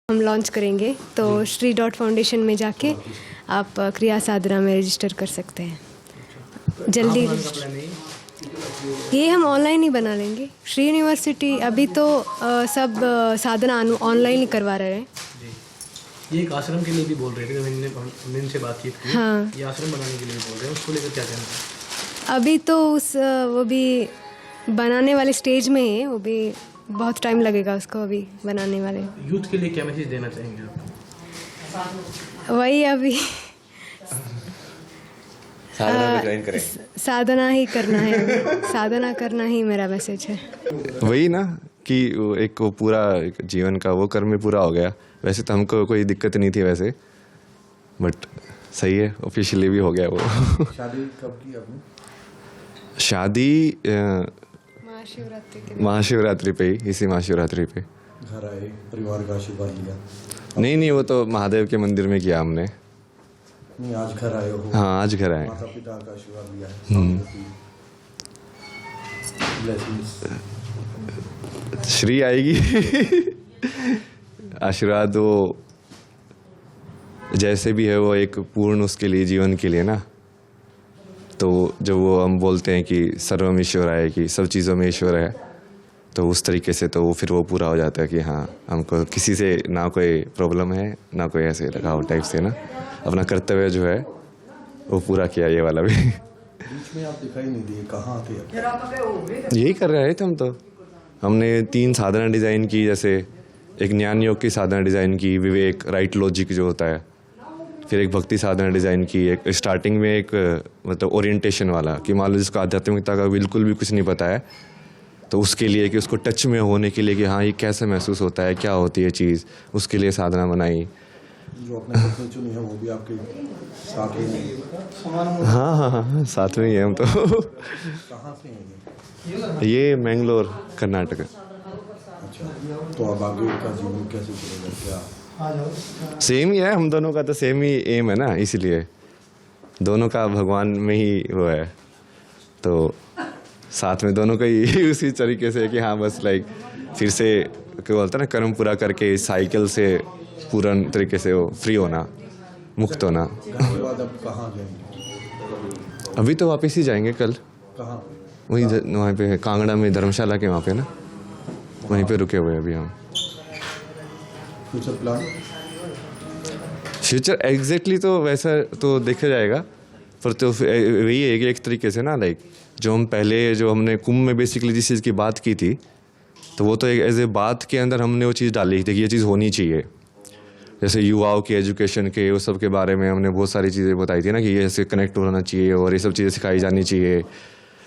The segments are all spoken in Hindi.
हम लॉन्च करेंगे, तो श्री डॉट फाउंडेशन में जाके आप क्रिया साधना में रजिस्टर कर सकते हैं। जल्दी ये हम ऑनलाइन ही बना लेंगे। श्री यूनिवर्सिटी अभी तो सब साधना ऑनलाइन ही करवा रहे हैं। ये एक आश्रम के लिए भी बोल रहे थे, हमने इनसे बातचीत की। हाँ, ये आश्रम बनाने के लिए बोल रहे हैं, उसको लेकर क्या कहना है? अभी तो वो भी बनाने वाले स्टेज में है, वो भी बहुत टाइम लगेगा उसको अभी बनाने वाले। यूथ के लिए क्या मैसेज देना चाहेंगे आप? वही अभी साधना में ज्वाइन करें, साधना ही करना है, साधना करना ही मेरा मैसेज है। वही ना कि एक वो पूरा एक जीवन का वो कर्म में पूरा हो गया। वैसे तो हमको कोई दिक्कत नहीं थी वैसे, बट सही है, ऑफिशियली भी हो गया वो। शादी कब की आपने? शादी महाशिवरात्रि महाशिवरात्रि पे ही, इसी महाशिवरात्रि पे। घर आए, परिवार का आशीर्वाद लिया? नहीं, वो तो महादेव के मंदिर में किया हमने। नहीं, आज घर आए हो? हाँ, आज घर आए। माता पिता का आशीर्वाद लिया है? ब्लेसिंग्स श्री आएगी। आशीर्वाद वो जैसे भी है वो एक पूर्ण उसके लिए, जीवन के लिए ना। तो जब वो हम बोलते हैं कि सर्वम ईश्वर है, कि सब चीज़ों में ईश्वर है, तो उस तरीके से तो वो फिर वो पूरा हो जाता है कि हाँ, हमको किसी से ना कोई प्रॉब्लम है, ना कोई ऐसे लगाव टाइप से ना। अपना कर्तव्य जो है वो पूरा किया, ये वाला भी। बीच में आप दिखाई नहीं दिए, कहाँ थे आप? यही कर रहे थे हम तो। हमने 3 साधना डिज़ाइन की, जैसे एक ज्ञान योग की साधना डिज़ाइन की, विवेक राइट लॉजिक जो होता है, फिर एक भक्ति साधना डिज़ाइन की, एक स्टार्टिंग में एक मतलब ओरिएंटेशन वाला कि मान लो जिसको आध्यात्मिकता का बिल्कुल भी कुछ नहीं पता है, तो उसके लिए कि उसको टच में होने के लिए कि हाँ ये कैसे महसूस होता है, क्या होती है चीज़, उसके लिए साधना बनाई। जो अपने पत्नी चुनी है वो भी आपके साथ ही नहीं? हाँ, साथ में ही है हम तो। कहाँ से हैं ये मैंगलोर, कर्नाटक। अच्छा, तो अब आगे का जीवन कैसे चलेगा? क्या सेम ही है, हम दोनों का तो सेम ही एम है ना, इसीलिए दोनों का भगवान में ही वो है, तो साथ में दोनों का ही उसी तरीके से कि हाँ बस लाइक फिर से क्या बोलते हैं ना, कर्म पूरा करके इस साइकिल से पूर्ण तरीके से वो फ्री होना, मुक्त होना। घर के बाद अब कहाँ जाएंगे? अभी तो वापस ही जाएंगे कल, कहाँ? वहीं वहाँ पे कांगड़ा में धर्मशाला के वहाँ पे ना, वहीं पे रुके हुए अभी हम। Future plan? फ्यूचर एग्जैक्टली तो वैसा तो देखा जाएगा, पर तो वही है कि एक तरीके से ना लाइक जो हम पहले जो हमने कुंभ में बेसिकली जिस चीज़ की बात की थी, तो वो तो एक एज ए बात के अंदर हमने वो चीज़ डाली थी कि ये चीज़ होनी चाहिए। जैसे युवाओं के एजुकेशन के वो सब के बारे में हमने बहुत सारी चीज़ें बताई थी ना कि ये ऐसे कनेक्ट होना चाहिए और ये सब चीज़ें सिखाई जानी चाहिए।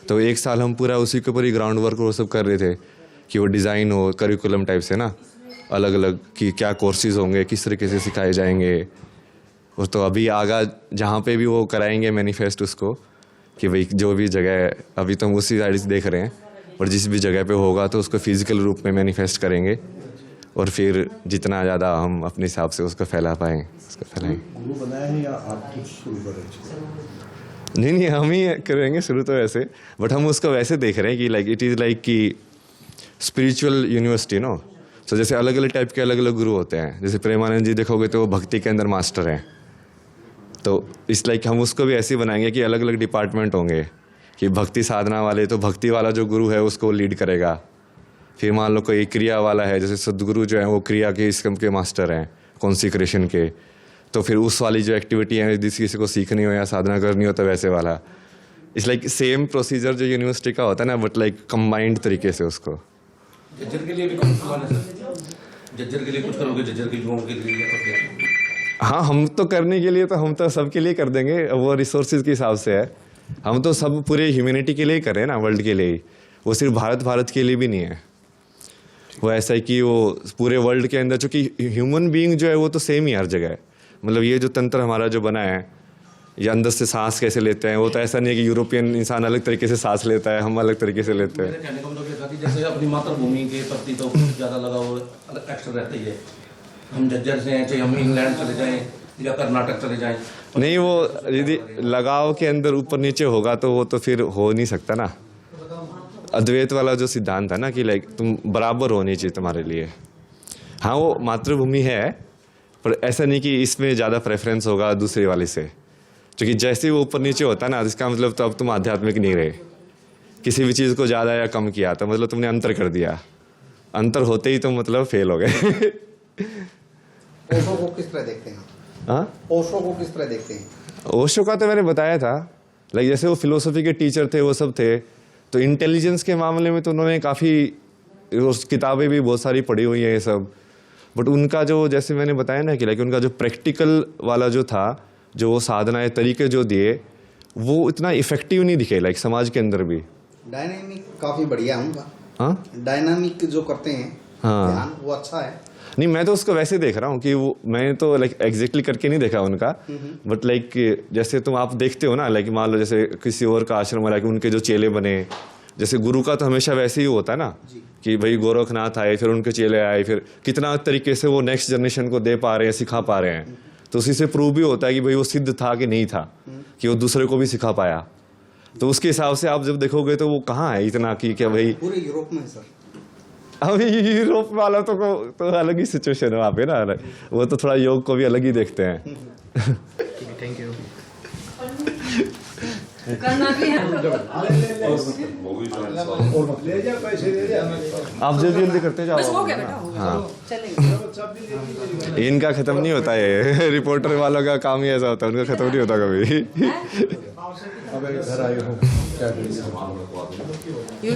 तो 1 साल हम पूरा उसी के ऊपर ही ग्राउंड वर्क वो सब कर रहे थे कि वो डिज़ाइन हो करिकुलम टाइप से ना, अलग अलग कि क्या कोर्सेज होंगे, किस तरीके से सिखाए जाएंगे। और तो अभी आगा जहाँ पे भी वो कराएंगे मैनिफेस्ट उसको कि भाई जो भी जगह है, अभी तो हम उसी साइड से देख रहे हैं, और जिस भी जगह पे होगा तो उसको फिजिकल रूप में मैनिफेस्ट करेंगे, और फिर जितना ज़्यादा हम अपने हिसाब से उसको फैला पाएँ उसको फैलाएँगे। गुरु बनाया है या आप कुछ शुरू करें? नहीं, हम ही करेंगे शुरू तो वैसे, बट हम उसको वैसे देख रहे हैं कि लाइक इट इज़ लाइक कि स्पिरिचुअल यूनिवर्सिटी नो। तो जैसे अलग अलग टाइप के अलग अलग गुरु होते हैं, जैसे प्रेमानंद जी देखोगे तो वो भक्ति के अंदर मास्टर हैं, तो इस लाइक हम उसको भी ऐसे ही बनाएंगे कि अलग अलग डिपार्टमेंट होंगे कि भक्ति साधना वाले तो भक्ति वाला जो गुरु है उसको लीड करेगा। फिर मान लो कोई क्रिया वाला है, जैसे सदगुरु जो है वो क्रिया के इसकम के मास्टर हैं, कॉन्सिक्रेशन के, तो फिर उस वाली जो एक्टिविटी है जिस किसी को सीखनी हो या साधना करनी हो तो वैसे वाला। इट्स लाइक सेम प्रोसीजर जो यूनिवर्सिटी का होता है ना, बट लाइक कंबाइंड तरीके से उसको। जज्जर के लिए भी कुछ प्लान है सर? जज्जर के लिए कुछ करोगे? जज्जर के युवाओं के लिए? हाँ, हम तो करने के लिए तो हम तो सबके लिए कर देंगे, वो रिसोर्सेज के हिसाब से है। हम तो सब पूरे ह्यूमैनिटी के लिए ही कर रहे हैं ना, वर्ल्ड के लिए ही। वो सिर्फ भारत के लिए भी नहीं है, वो ऐसा है कि वो पूरे वर्ल्ड के अंदर, चूँकि ह्यूमन बीइंग जो है वो तो सेम ही हर जगह है। मतलब ये जो तंत्र हमारा जो बना है, ये अंदर से सांस कैसे लेते हैं, वो तो ऐसा नहीं है कि यूरोपियन इंसान अलग तरीके से सांस लेता है, हम अलग तरीके से लेते हैं। मेरे कहने का मतलब ये था कि जैसे अपनी मातृभूमि के प्रति तो कुछ ज़्यादा लगाव एक्स्ट्रा रहता ही है। हम जज्जर से हैं, चाहे हम इंग्लैंड चले जाएँ या कर्नाटक चले जाएँ, नहीं वो यदि लगाव के अंदर ऊपर नीचे होगा तो वो तो फिर हो नहीं सकता ना। अद्वैत वाला जो सिद्धांत है ना कि लाइक तुम बराबर होनी चाहिए तुम्हारे लिए, हाँ वो मातृभूमि है, पर ऐसा नहीं कि इसमें ज़्यादा प्रेफरेंस होगा दूसरे वाले से, क्योंकि जैसे ही वो ऊपर नीचे होता है ना, इसका मतलब तो अब तुम आध्यात्मिक नहीं रहे। किसी भी चीज़ को ज़्यादा या कम किया तो मतलब तुमने अंतर कर दिया, अंतर होते ही तुम मतलब फेल हो गए। ओशो को किस तरह देखते हैं? हाँ, ओशो को किस तरह देखते हैं? ओशो का तो मैंने बताया था, लाइक जैसे वो फिलोसफी के टीचर थे, वो सब थे, तो इंटेलिजेंस के मामले में तो उन्होंने काफ़ी किताबें भी बहुत सारी पढ़ी हुई हैं ये सब, बट उनका जो जैसे मैंने बताया ना कि लाइक उनका जो प्रैक्टिकल वाला जो था, जो वो साधनाएं तरीके जो दिए, वो इतना इफेक्टिव नहीं दिखे लाइक समाज के अंदर भी। डायनामिक काफी बढ़िया है उनका। हाँ डायनामिक जो करते हैं हाँ। ध्यान, वो अच्छा है। नहीं, मैं तो उसको वैसे देख रहा हूँ कि वो, मैं तो लाइक एग्जैक्टली करके नहीं देखा उनका, बट लाइक जैसे तुम आप देखते हो ना, लाइक मान लो जैसे किसी और का आश्रम है, लाइक उनके जो चेले बने, जैसे गुरु का तो हमेशा वैसे ही होता है ना कि भाई गोरखनाथ आए, फिर उनके चेले आए, फिर कितना तरीके से वो नेक्स्ट जनरेशन को दे पा रहे हैं, सिखा पा रहे हैं, तो उसी से प्रूव भी होता है कि भाई वो सिद्ध था कि नहीं था, कि वो दूसरे को भी सिखा पाया। तो उसके हिसाब से आप जब देखोगे तो वो कहाँ है इतना कि क्या भाई, पूरे यूरोप में सर। अभी यूरोप वाला तो अलग ही सिचुएशन है वहाँ पे ना, वो तो थोड़ा योग को भी अलग ही देखते हैं। Thank you. करना भी है। आप जल्दी जल्दी करते जाओ। बस हो गया बेटा, हो गया। हाँ, चलेंगे। इनका खत्म नहीं होता है, रिपोर्टर वालों का काम ही ऐसा होता है, उनका खत्म नहीं होता कभी। अब घर आए हो क्या करेंगे?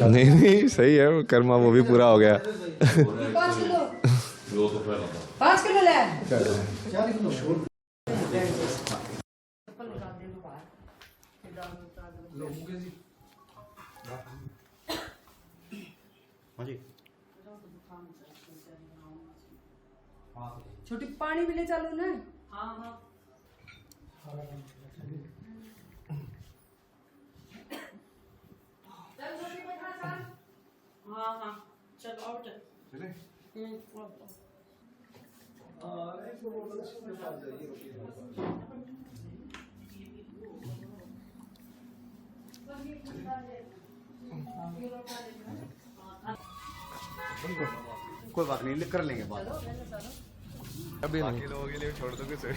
नहीं सही है, वो कर्मा वो भी पूरा हो गया। 5 किलो ले। छोटी पानी भी ले चलो ना। हाँ हाँ। हाँ हाँ चलो आओ चल। कोई बात नहीं, कर लेंगे बात। अभी बाकी लोगों के लिए छोड़ दो किसे।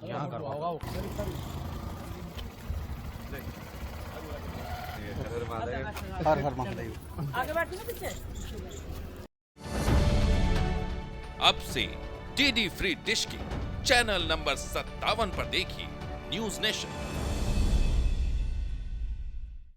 यहाँ करवाओ। हर हर महादेव। आगे बैठो ना पीछे। अब से डीडी फ्री डिश की चैनल नंबर 57 पर देखिए न्यूज नेशन।